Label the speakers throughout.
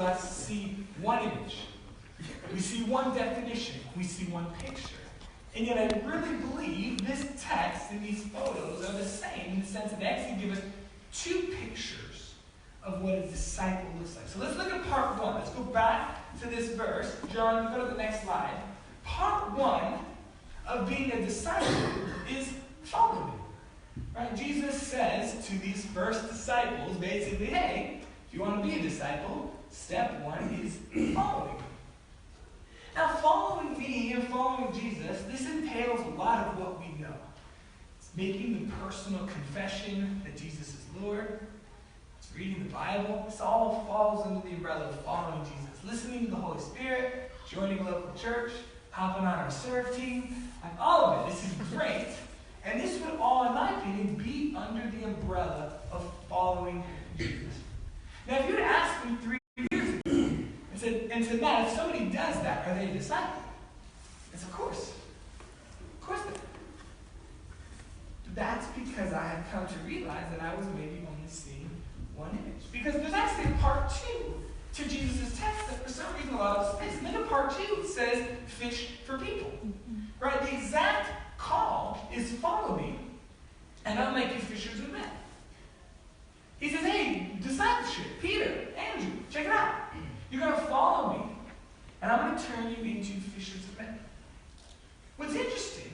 Speaker 1: us see one image. We see one definition. We see one picture. And yet I really believe this text and these photos are the same in the sense that they actually give us two pictures of what a disciple looks like. So let's look at part one. Let's go back to this verse. John, go to the next slide. Part one of being a disciple is follow me. Right? Jesus says to these first disciples, basically, hey, if you want to be a disciple, step one is following me. Now, following me and following Jesus, this entails a lot of what we know. It's making the personal confession that Jesus is Lord. It's reading the Bible. This all falls under the umbrella of following Jesus. Listening to the Holy Spirit, joining a local church, hopping on our serve team, like all of it. This is great. And this would all, in my opinion, be under the umbrella of following Jesus. Now, if you had asked me 3 years ago, and said, Matt, if somebody does that, are they a disciple? It's of course. Of course they are. But that's because I had come to realize that I was maybe only seeing one image. Because there's actually a part two to Jesus' text that for some reason a lot of us miss. And then in part two says, fish for people. Right? The exact call is follow me, and I'll make you fishers of men. He says, hey, discipleship, Peter, Andrew, check it out. You're going to follow me, and I'm going to turn you into fishers of men. What's interesting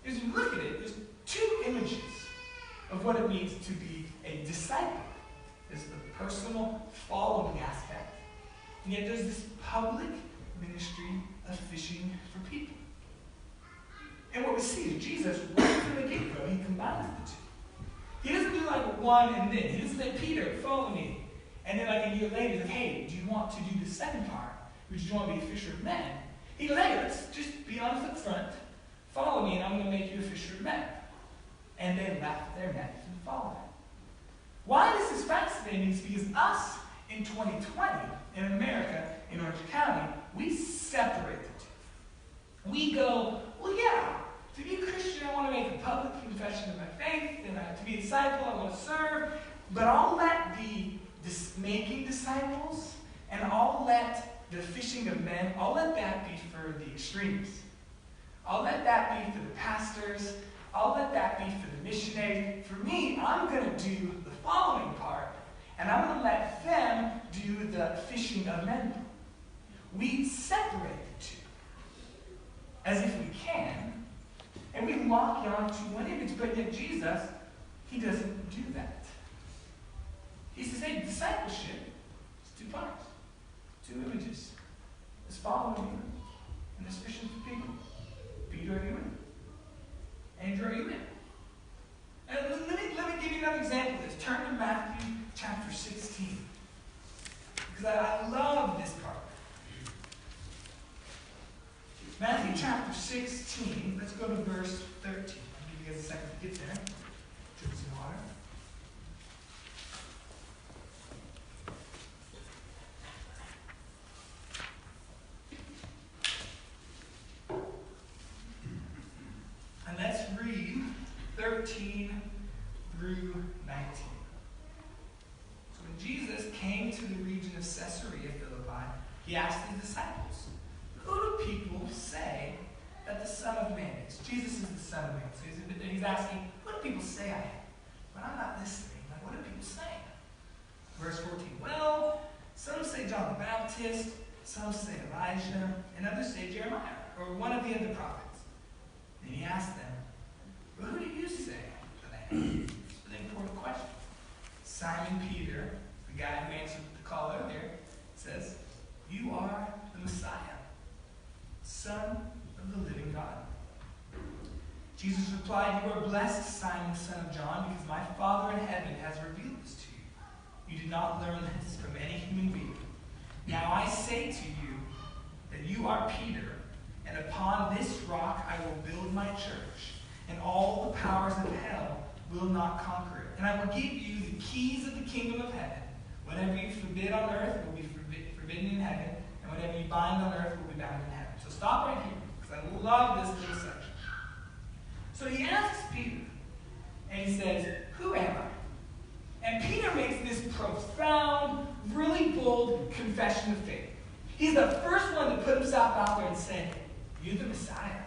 Speaker 1: is when you look at it, there's two images of what it means to be a disciple. There's the personal following aspect, and yet there's this public ministry of fishing for people. And what we see is Jesus, right from the get-go, he combines the two. He doesn't do like one and then. He doesn't say, Peter, follow me. And then like a year later, he's like, hey, do you want to do the second part, which is you want to be a fisher of men? He layers, just be honest up front, follow me and I'm going to make you a fisher of men. And they left their nets and followed him. Why this is fascinating is because us in 2020, in America, in Orange County, we separate the two. We go, well, yeah, to be a Christian, I want to make a public confession of my faith, and to be a disciple, I want to serve, but I'll let the making disciples, and I'll let the fishing of men, I'll let that be for the extremes. I'll let that be for the pastors. I'll let that be for the missionaries. For me, I'm going to do the following part, and I'm going to let them do the fishing of men. We separate the two as if we can, and we lock onto one image, but yet Jesus, he doesn't do that. He says, hey, discipleship is two parts, two images. There's following you, and there's fishing for people. Peter, are you in? Andrew, are you in? And let me give you another example of this. Turn to Matthew chapter 16. Because I love this part. Matthew chapter 16, let's go to verse 13. I'll give you guys a second to get there. Drink some water. And let's read 13 through 19. So when Jesus came to the region of Caesarea Philippi, he asked his disciples, who do people say that the Son of Man is? Jesus is the Son of Man. So he's asking, who do people say I am? But I'm not listening. Like, what do people say? Verse 14. Well, some say John the Baptist, some say Elijah, and others say Jeremiah, or one of the other prophets. And he asked them, well, who do you say that I am? It's an important question. Simon Peter, the guy who answered the call earlier, says, you are the Messiah, Son of the living God. Jesus replied, you are blessed, Simon, son of John, because my Father in heaven has revealed this to you. You did not learn this from any human being. Now I say to you that you are Peter, and upon this rock I will build my church, and all the powers of hell will not conquer it. And I will give you the keys of the kingdom of heaven. Whatever you forbid on earth will be forbidden in heaven, and whatever you bind on earth will be bound in heaven. So stop right here, because I love this little section. So he asks Peter, and he says, who am I? And Peter makes this profound, really bold confession of faith. He's the first one to put himself out there and say, "You're the Messiah."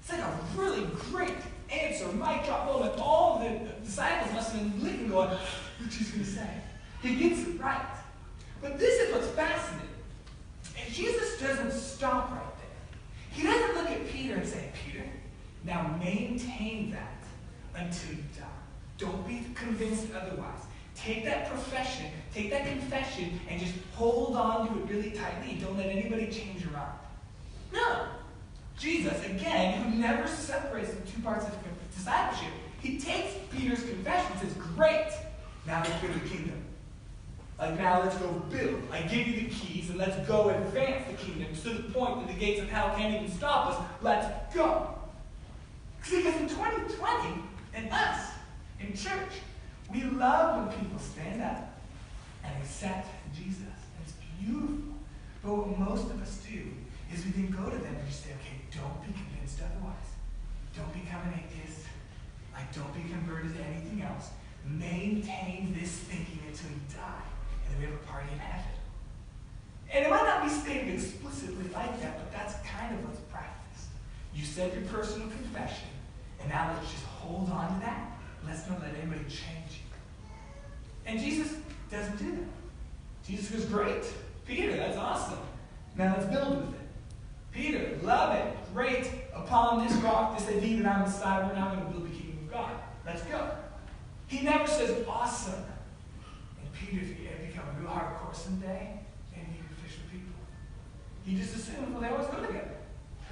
Speaker 1: It's like a really great answer, mic drop moment. All the disciples must have been looking going, "What's he going to say?" He gets it right. But this is what's fascinating. And Jesus doesn't stop right there. He doesn't look at Peter and say, "Peter, now maintain that until you die. Don't be convinced otherwise. Take that profession, take that confession, and just hold on to it really tightly. Don't let anybody change your mind." No. Jesus, again, who never separates the two parts of discipleship, he takes Peter's confession and says, "Great, now let's go to the kingdom. Like, now let's go build. I give you the keys, and let's go advance the kingdom to the point that the gates of hell can't even stop us. Let's go." Because in 2020, and us, in church, we love when people stand up and accept Jesus. And it's beautiful. But what most of us do is we then go to them and just say, "Okay, don't be convinced otherwise. Don't become an atheist. Like, don't be converted to anything else. Maintain this thinking until you die. And then we have a party in heaven." And it might not be stated explicitly like that, but that's kind of what's practiced. You said your personal confession, and now let's just hold on to that. Let's not let anybody change you. And Jesus doesn't do that. Jesus goes, "Great, Peter, that's awesome. Now let's build with it. Peter, love it, great. Upon this rock, this idea that I'm Messiah, we're now going to build the kingdom of God. Let's go." He never says, "Awesome. And Peter, if you ever become real hardcore someday, maybe you can fish with people." He just assumes, well, they always go together.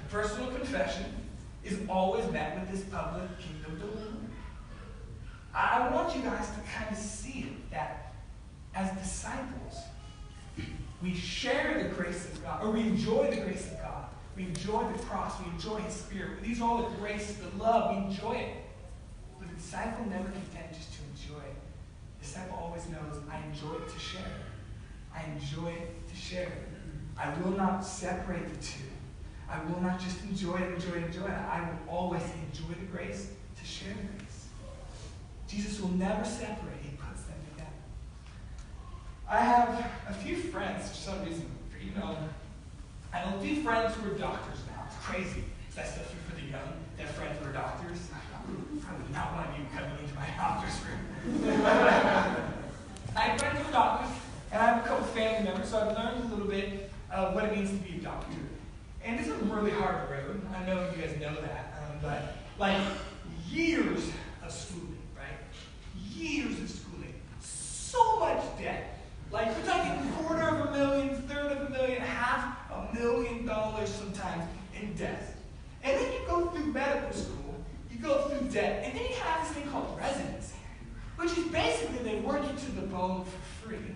Speaker 1: The personal confession is always met with this public kingdom deliverance. I want you guys to kind of see it, that as disciples, we share the grace of God, or we enjoy the grace of God. We enjoy the cross. We enjoy His Spirit. These are all the grace, the love. We enjoy it. But the disciple never content just to enjoy it. The disciple always knows, I enjoy it to share. I enjoy it to share. I will not separate the two. I will not just enjoy it. I will always enjoy the grace to share the grace. Jesus will never separate. He puts them together. I have a few friends, for some reason, I have a few friends who are doctors now. It's crazy. Is that stuff for the young? They have friends who are doctors? Probably not one of you coming into my doctor's room. I have friends who are doctors, and I have a couple family members, so I've learned a little bit of what it means to be a doctor. And it's a really hard road. I know you guys know that. But, like, years of schooling, right? Years of schooling. So much debt. Like, we're talking $250,000, $350,000, $500,000 sometimes in debt. And then you go through medical school, you go through debt, and then you have this thing called residency, which is basically they work you to the bone for free,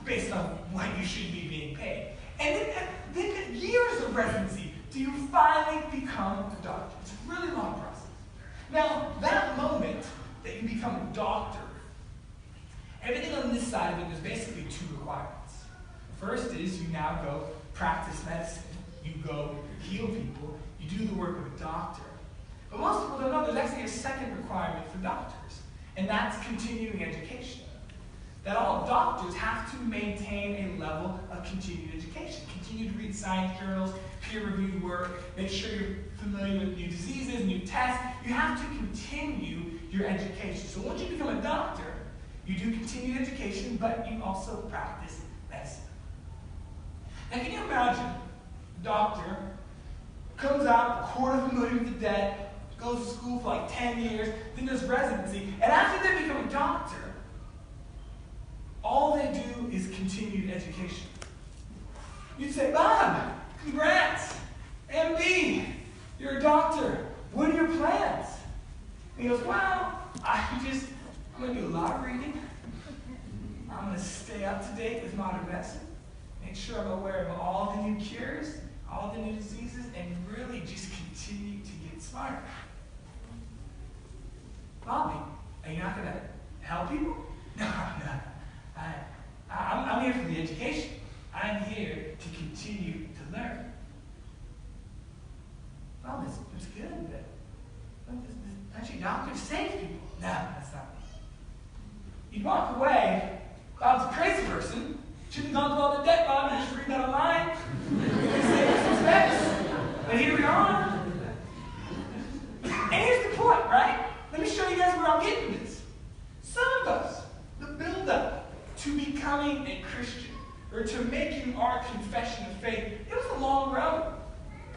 Speaker 1: based on what you should be being paid. And then years of residency do you finally become a doctor. It's a really long process. Now, that moment that you become a doctor, everything on this side of it is basically two requirements. First is you now go practice medicine. You go heal people. You do the work of a doctor. But most people don't know there's actually a second requirement for doctors, and that's continuing education. That all doctors have to maintain a level of continued education. Continue to read science journals, peer-reviewed work, make sure you're familiar with new diseases, new tests. You have to continue your education. So once you become a doctor, you do continued education, but you also practice medicine. Now can you imagine a doctor comes out $250,000 with debt, goes to school for like 10 years, then does residency, and after they become a doctor, all they do is continued education. You'd say, "Bob, congrats, MD, you're a doctor. What are your plans?" And he goes, "Well, I'm going to do a lot of reading. I'm going to stay up to date with modern medicine, make sure I'm aware of all the new cures, all the new diseases, and really just continue to get smarter." "Bobby, are you not going to help people?" No. I'm here for the education. I'm here to continue to learn. "Well, that's good, but actually doctors save people." No, that's not me. You'd walk away. I was a crazy person. Shouldn't have gone through all the debt, Bob. You just read that online. But here we are. And here's the point, right? Let me show you guys where I'm getting this. Some of us, the build-up to becoming a Christian, or to making our confession of faith, it was a long road.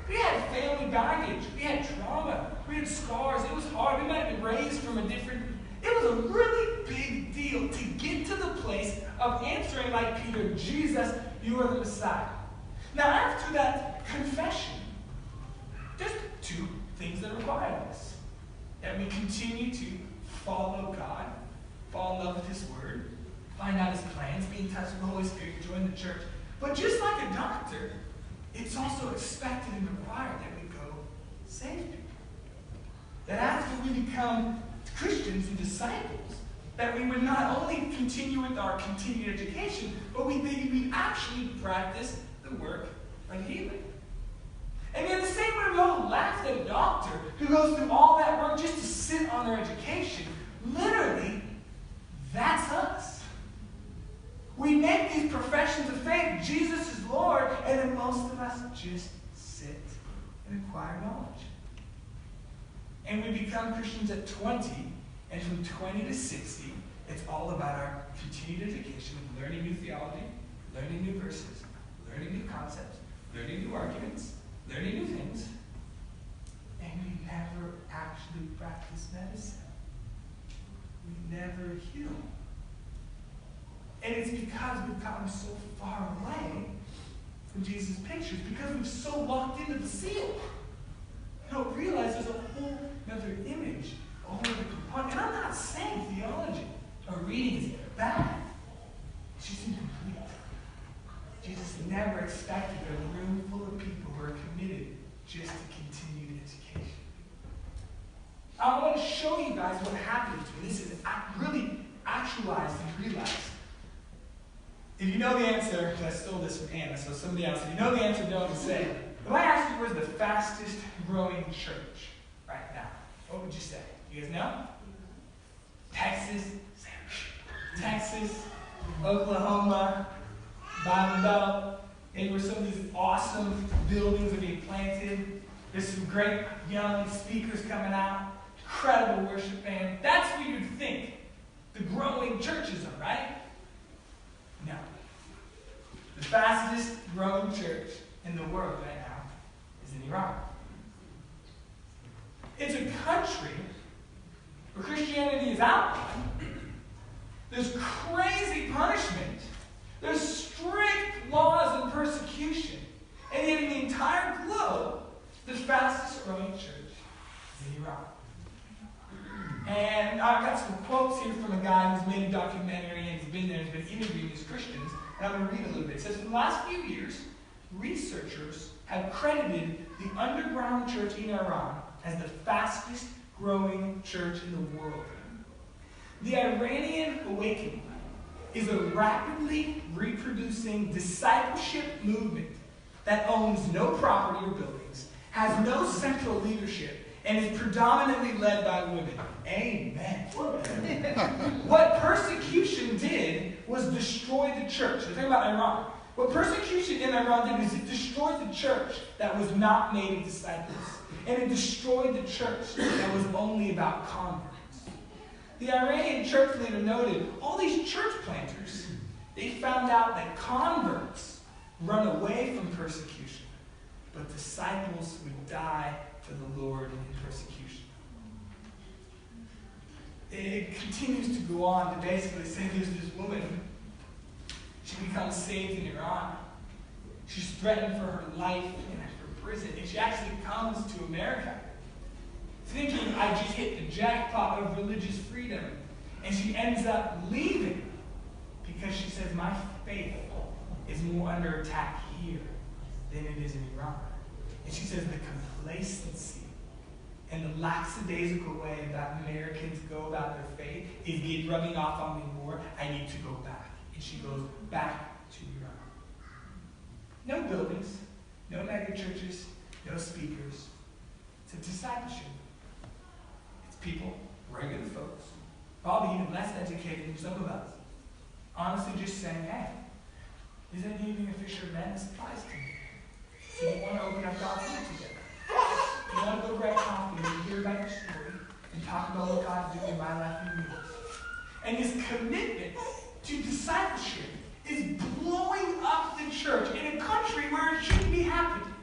Speaker 1: We had family baggage. We had trauma. We had scars. It was hard. We might have been raised from a different... It was a really big deal to get to the place of answering like Peter, Jesus, you are the Messiah. Now, after that confession, there's two things that require this. That we continue to follow God, fall in love with His Word, find out His plans, be in touch with the Holy Spirit, join the church. But just like a doctor, it's also expected and required that we go save people. That after we become Christians and disciples, that we would not only continue with our continued education, but we actually practice the work of healing. And in the same way we all laughed at a doctor who goes through all that work just to sit on their education, literally, that's us. We make these professions of faith, Jesus is Lord, and then most of us just sit and acquire knowledge. And we become Christians at 20, and from 20 to 60, it's all about our continued education of learning new theology, learning new verses, learning new concepts, learning new arguments, learning new things, and we never actually practice medicine. We never heal. And it's because we've gotten so far away from Jesus' pictures, because we've so locked into the seal. You don't realize there's a whole other image, a whole other component. And I'm not saying theology or reading is bad. It's just incomplete. Jesus never expected a room full of people who are committed just to continued education. I want to show you guys what happens when this is really actualized and realized. If you know the answer, I stole this from Anna, so somebody else, if you know the answer, don't say. If I asked you where's the fastest growing church right now, what would you say? You guys know? Texas, Oklahoma, Bible Belt, and where some of these awesome buildings are being planted. There's some great young speakers coming out, incredible worship band. That's what you'd think the growing churches are, right? No. The fastest growing church in the world right now is in Iran. It's a country where Christianity is outlawed. There's crazy punishment. There's strict laws and persecution. And yet in the entire globe, the fastest growing church is in Iran. And I've got some quotes here from a guy who's made a documentary and he's been there and has been interviewing these Christians. And I'm going to read a little bit. It says, in the last few years, researchers have credited the underground church in Iran as the fastest growing church in the world. The Iranian Awakening is a rapidly reproducing discipleship movement that owns no property or buildings, has no central leadership, and is predominantly led by women. Amen. What persecution did was destroy the church. The thing about Iran, what persecution in Iran did is it destroyed the church that was not made of disciples. And it destroyed the church that was only about converts. The Iranian church leader noted, all these church planters, they found out that converts run away from persecution, but disciples would die for the Lord in persecution. It continues to go on to basically say there's this woman, she becomes saved in Iran. She's threatened for her life in her prison, and she actually comes to America thinking, I just hit the jackpot of religious freedom. And she ends up leaving because she says, my faith is more under attack here than it is in Iran. And she says the complacency and the lackadaisical way that Americans go about their faith is rubbing off on me more. I need to go back. And she goes back to Iran. No buildings, no mega churches, no speakers. It's a discipleship. It's people, regular folks, probably even less educated than some of us, honestly just saying, hey, this idea of being a fisher of men, this applies to me. So you want to open up God's word together. You want to go grab coffee and hear about your story and talk about what God's doing in my life and yours. And his commitment to discipleship is blowing up the church in a country where it shouldn't be happening.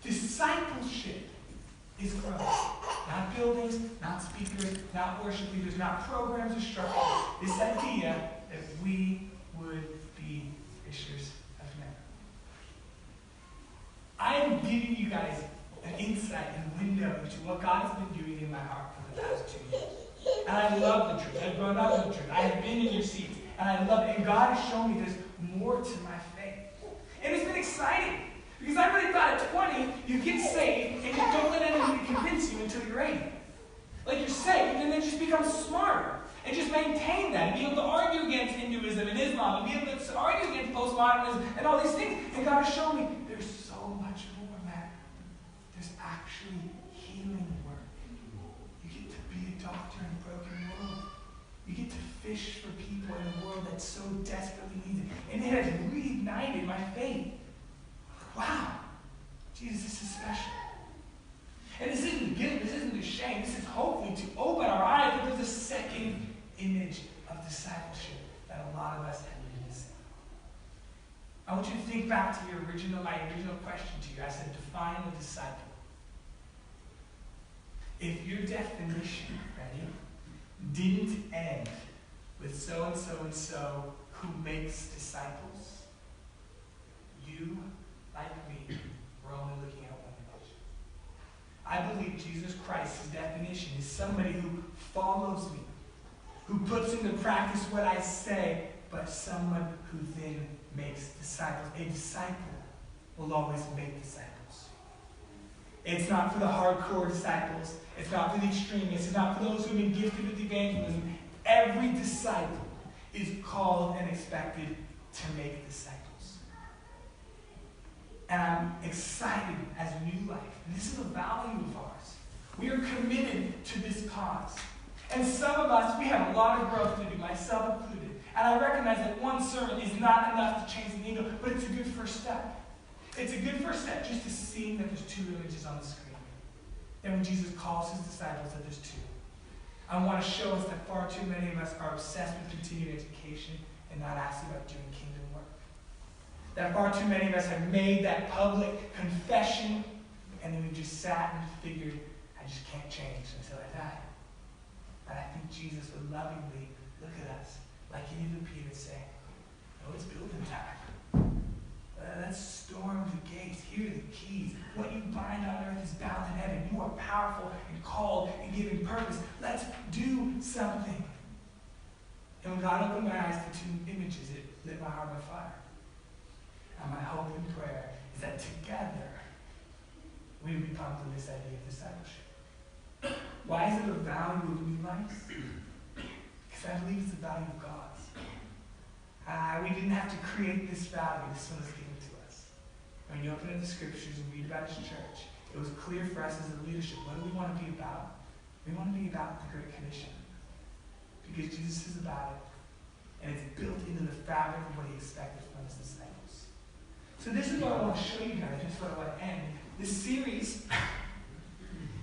Speaker 1: Discipleship is growing. Not buildings, not speakers, not worship leaders, not programs or structures. This idea that we would be fishers of men. I am giving you guys an insight and window into what God has been doing in my heart for the past 2 years. And I love the truth. I've grown up in the truth. I have been in your seats. And I love it. And God has shown me there's more to my faith. And it's been exciting. Because I really thought at 20, you get saved and you don't let anybody convince you until you're 80. Like you're saved and then just become smarter. And just maintain that. And be able to argue against Hinduism and Islam. And be able to argue against postmodernism and all these things. And God has shown me there's so much more, man. There's actually healing work. You get to be a doctor in a broken world. You get to fish for people in a world that so desperately needs it. And it has reignited my faith. Wow. Jesus, this is special. And this isn't guilt, this isn't a shame. This is hopefully to open our eyes that there's a second image of discipleship that a lot of us have been missing. I want you to think back to my original question to you. I said, define a disciple. If your definition, ready, didn't end with so-and-so and so who makes disciples, you, like me, we're only looking at one image. I believe Jesus Christ's definition is somebody who follows me, who puts into practice what I say, but someone who then makes disciples. A disciple will always make disciples. It's not for the hardcore disciples. It's not for the extremists. It's not for those who have been gifted with evangelism. Every disciple is called and expected to make disciples. And I'm excited as New Life. And this is a value of ours. We are committed to this cause. And some of us, we have a lot of growth to do, myself included. And I recognize that one sermon is not enough to change the needle, but it's a good first step. It's a good first step just to see that there's two images on the screen. And when Jesus calls his disciples, that there's two. I want to show us that far too many of us are obsessed with continuing education and not actually about doing kingdom work. That far too many of us have made that public confession, and then we just sat and figured, I just can't change until I die. And I think Jesus would lovingly look at us, like he did with Peter, and say, oh, it's building time. Let's storm the gates. Here are the keys. What you bind on earth is bound in heaven. You are powerful and called and given purpose. Let's do something. And when God opened my eyes to two images, it lit my heart on fire. And my hope and prayer is that together we would be pumped with this idea of discipleship. Why is it a value of New Life? Because I believe it's the value of God's. We didn't have to create this value. This one was given to us. When you open up the scriptures and read about his church, it was clear for us as a leadership, what do we want to be about? We want to be about the Great Commission. Because Jesus is about it. And it's built into the fabric of what he expected from his disciples. So this is what I want to show you guys. This is what I want to end. This series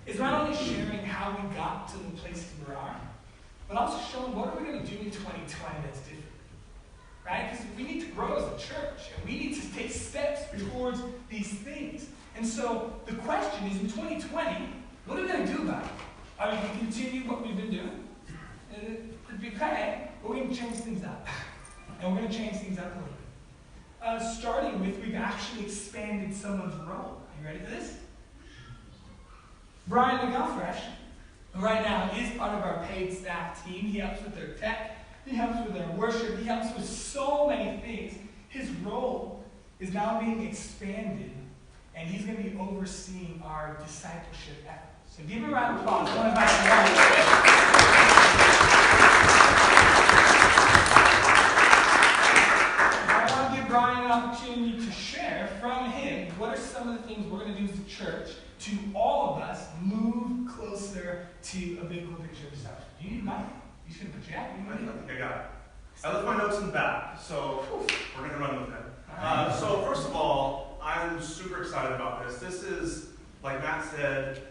Speaker 1: is not only sharing how we got to the place we are, but also showing what are we going to do in 2020 that's different. Right? Because we need to grow as a church, and we need to take steps towards these things. And so the question is, in 2020, what are we going to do about it? Are we going to continue what we've been doing? It'd be okay, but we're going to change things up. And we're going to change things up a little bit. Starting with, we've actually expanded someone's role. Are you ready for this? Brian McGilfresh, right now, is part of our paid staff team. He helps with their tech. He helps with their worship. He helps with so many things. His role is now being expanded, and he's going to be overseeing our discipleship efforts. So give him a round of applause. I want to give Brian an opportunity to share from him what are some of the things we're going to do as a church to all of us move closer to a biblical picture of discipleship. Do you need a mic? You should have put Jack.
Speaker 2: I think I got it. I left my notes in the back, so we're going to run with it. So first of all, I'm super excited about this. This is, like Matt said,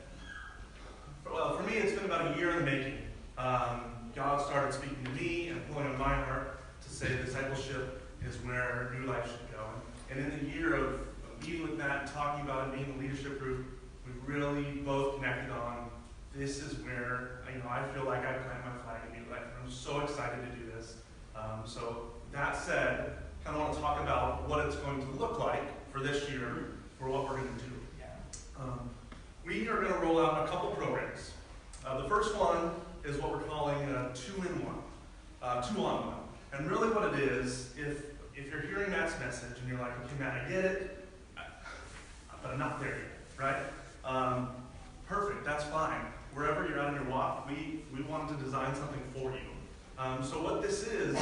Speaker 2: well, for me, it's been about a year in the making. God started speaking to me and pulling on my heart to say discipleship is where New Life should go. And in the year of meeting with Matt and talking about it, being in the leadership group, we really both connected on this is where I feel like I plant my flag in New Life. And I'm so excited to do this. So that said, kind of want to talk about what it's going to look like for this year, for what we're going to do. We are going to roll out a couple programs. The first one is what we're calling a 2-in-1, 2-on-1. And really what it is, if you're hearing Matt's message and you're like, okay, Matt, I get it, but I'm not there yet, right? Perfect, that's fine. Wherever you're at in your walk, we wanted to design something for you. So what this is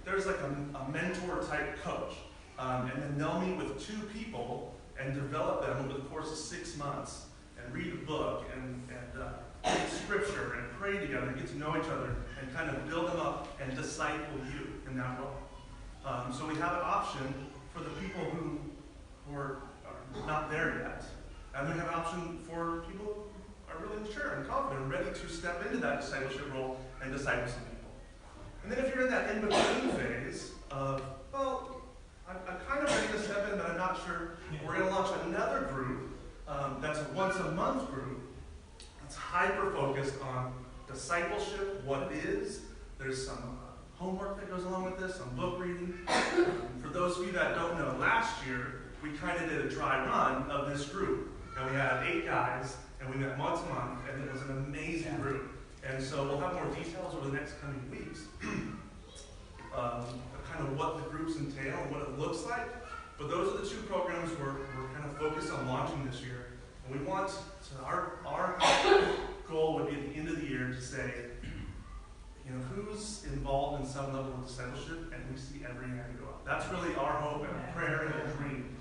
Speaker 2: there's like a mentor type coach. And then they'll meet with 2 people and develop them over the course of 6 months and read a book and read scripture and pray together and get to know each other and kind of build them up and disciple you in that role. So we have an option for the people who are not there yet. And we have an option for people who are really mature and confident and ready to step into that discipleship role and disciple some people. And then if you're in that in-between phase of, well, I'm kind of ready to step in, but I'm not sure, we're going to launch another group that's a once-a-month group that's hyper-focused on discipleship, what it is. There's some homework that goes along with this, some book reading. For those of you that don't know, last year we kind of did a dry run of this group. And we had 8 guys, and we met once a month, and it was an amazing group. And so we'll have more details over the next coming weeks, kind of what the groups entail and what it looks like. But those are the 2 programs we're kind of focused on launching this year. And we want to, our goal would be at the end of the year to say, who's involved in some level of discipleship, and we see every hand go up. That's really our hope and our prayer and our dream,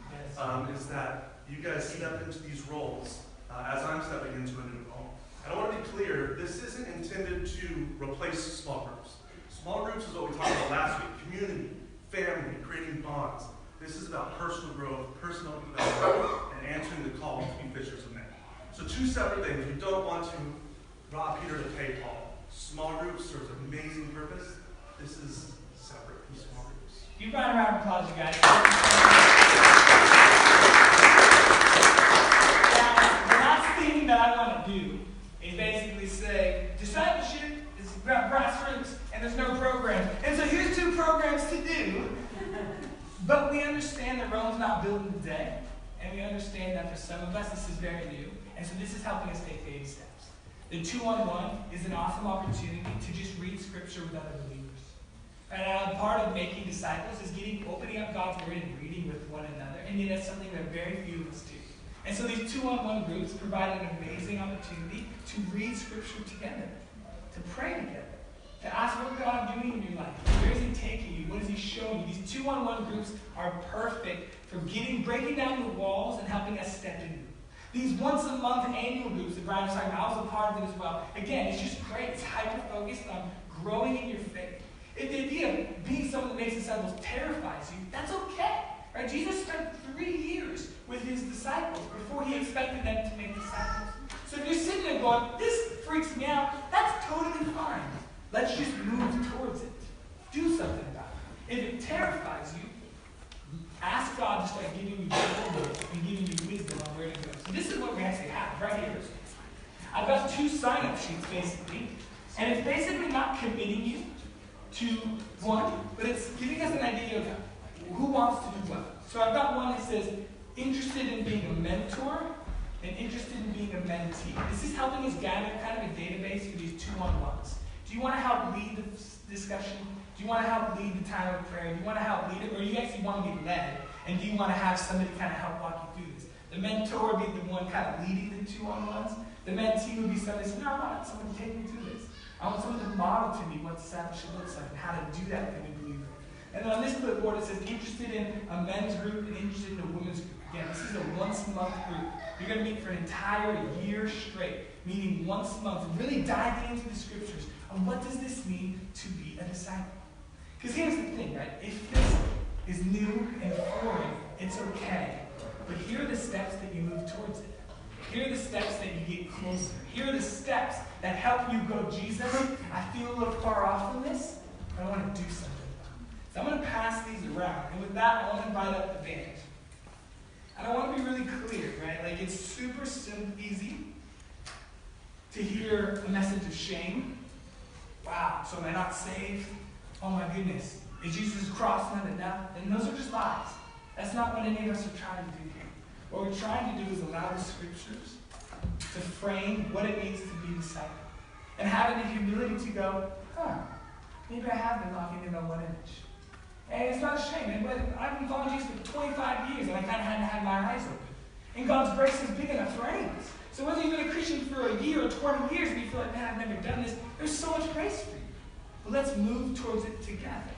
Speaker 2: is that you guys step into these roles as I'm stepping into a new role. And I want to be clear, this isn't intended to replace small groups. Small groups is what we talked about last week, community, family, creating bonds. This is about personal growth, personal development, and answering the call to be fishers of men. So 2 separate things. We don't want to rob Peter to pay Paul. Small groups serves an amazing purpose. This is separate from small groups.
Speaker 1: You run around and applause, you guys. Now, the last thing that I want to do is basically say, discipleship is grassroots, and there's no program. And so here's 2 programs to do. But we understand that Rome's not built in a day. And we understand that for some of us, this is very new. And so this is helping us take baby steps. The 2-on-1 is an awesome opportunity to just read scripture with other believers. And part of making disciples is opening up God's word and reading with one another. And yet that's something that very few of us do. And so these 2-on-1 groups provide an amazing opportunity to read scripture together, to pray together, to ask what God is doing in your life. Where is He taking you? What is He showing you? These 2-on-1 groups are perfect for breaking down the walls and helping us step into them. These once-a-month annual groups that Brian was talking about, I was a part of it as well. Again, it's just great. It's hyper-focused on growing in your faith. If the idea of being someone that makes disciples terrifies you, that's okay. Right? Jesus spent 3 years with His disciples before He expected them to make disciples. So if you're sitting there going, this freaks me out, that's totally fine. Let's just move towards it. Do something about it. If it terrifies you, ask God to start giving you boldness and giving you wisdom on where to go. So this is what we actually have right here. I've got 2 sign-up sheets, basically. And it's basically not committing you to one, but it's giving us an idea of who wants to do what. So I've got one that says, interested in being a mentor and interested in being a mentee. This is helping us gather kind of a database for these 2-on-1s. Do you want to help lead the discussion? Do you want to help lead the time of prayer? Do you want to help lead it? Or do you actually want to be led? And do you want to have somebody kind of help walk you through this? The mentor would be the one kind of leading the 2-on-1s. The mentee would be somebody who says, no, I want someone to take me through this. I want someone to model to me what discipleship looks like and how to do that with a new believer. And then on this clipboard it says interested in a men's group and interested in a women's group. Again, this is a once-a-month group. You're going to meet for an entire year straight, meeting once a month, really diving into the scriptures on what does this mean to be a disciple. Because here's the thing, right? If this is new and foreign, it's okay. But here are the steps that you move towards it. Here are the steps that you get closer. Here are the steps that help you go, Jesus, I feel a little far off from this, but I want to do something. So I'm going to pass these around. And with that, I want to invite up the band. And I want to be really clear, right? Like, it's super simple, easy to hear a message of shame. Wow, so am I not saved? Oh my goodness. Is Jesus' cross not enough? And those are just lies. That's not what any of us are trying to do here. What we're trying to do is allow the scriptures to frame what it means to be a disciple. And having the humility to go, maybe I have been walking in on one image. And it's not a shame. I've been following Jesus for 25 years, and I kind of had to have my eyes open. And God's grace is big enough for any of us. So whether you've been a Christian for a year or 20 years, and you feel like, man, I've never done this, there's so much grace for you. But let's move towards it together.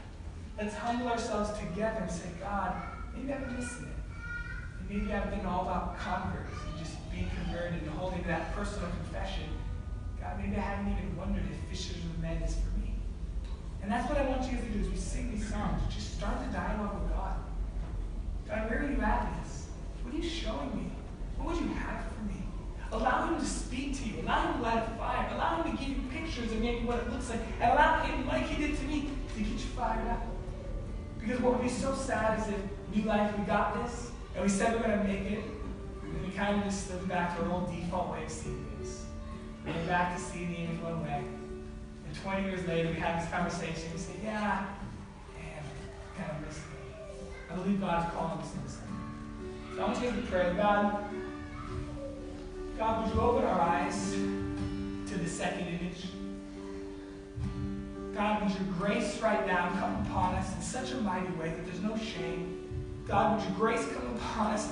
Speaker 1: Let's humble ourselves together and say, God, maybe I've been missing it. And maybe I've been all about converts and just being converted and holding to that personal confession. God, maybe I haven't even wondered if fishers of men is for me. And that's what I want you guys to do as we sing these songs. Just start the dialogue with God. God, where are you at in this? What are you showing me? What would you have for me? Allow him to speak to you. Allow him to light a fire. Allow him to give you pictures of maybe what it looks like. And allow him, like he did to me, to get you fired up. Because what would be so sad is if New Life, we got this, and we said we're going to make it, and then we kind of just slipped back to our old default way of seeing things. We went back to seeing the image one way. And 20 years later, we have this conversation, and we say, yeah, man, I kind of missed it. I believe God is calling us into something. So I want you guys to pray, God, would you open our eyes to the second image? God, would your grace right now come upon us in such a mighty way that there's no shame? God, would your grace come upon us